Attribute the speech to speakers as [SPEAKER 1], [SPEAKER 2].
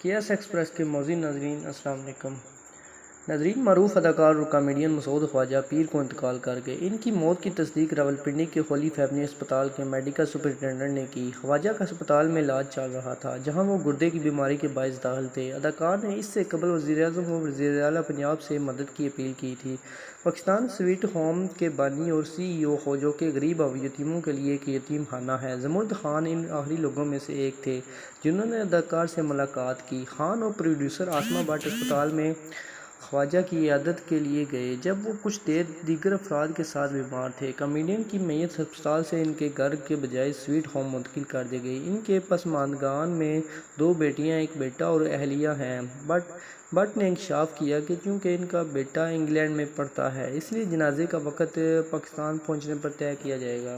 [SPEAKER 1] کے S express کے موزی ناظرین السلام علیکم ناظرین، معروف اداکار اور کامیڈین مسعود خواجہ پیر کو انتقال کر گئے۔ ان کی موت کی تصدیق راولپنڈی کے ہولی فیملی اسپتال کے میڈیکل سپرنٹنڈنٹ نے کی۔ خواجہ کا اسپتال میں علاج چل رہا تھا، جہاں وہ گردے کی بیماری کے باعث داخل تھے۔ اداکار نے اس سے قبل وزیراعظم و وزیر اعلیٰ پنجاب سے مدد کی اپیل کی تھی۔ پاکستان سویٹ ہوم کے بانی اور سی ای او جو کہ غریب اور یتیموں کے لیے ایک یتیم خانہ ہے۔ زمرد خان ان آخری لوگوں میں سے ایک تھے جنہوں نے اداکار سے ملاقات کی۔ خان اور پروڈیوسر عاصمہ بٹ اسپتال میں خواجہ کی عیادت کے لیے گئے، جب وہ کچھ دیر دیگر افراد کے ساتھ بیمار تھے۔ کامیڈین کی میت ہسپتال سے ان کے گھر کے بجائے سویٹ ہوم منتقل کر دی گئی۔ ان کے پسماندگان میں 2 بیٹیاں، 1 بیٹا اور اہلیہ ہیں۔ بٹ نے انکشاف کیا کہ چونکہ ان کا بیٹا انگلینڈ میں پڑھتا ہے، اس لیے جنازے کا وقت پاکستان پہنچنے پر طے کیا جائے گا۔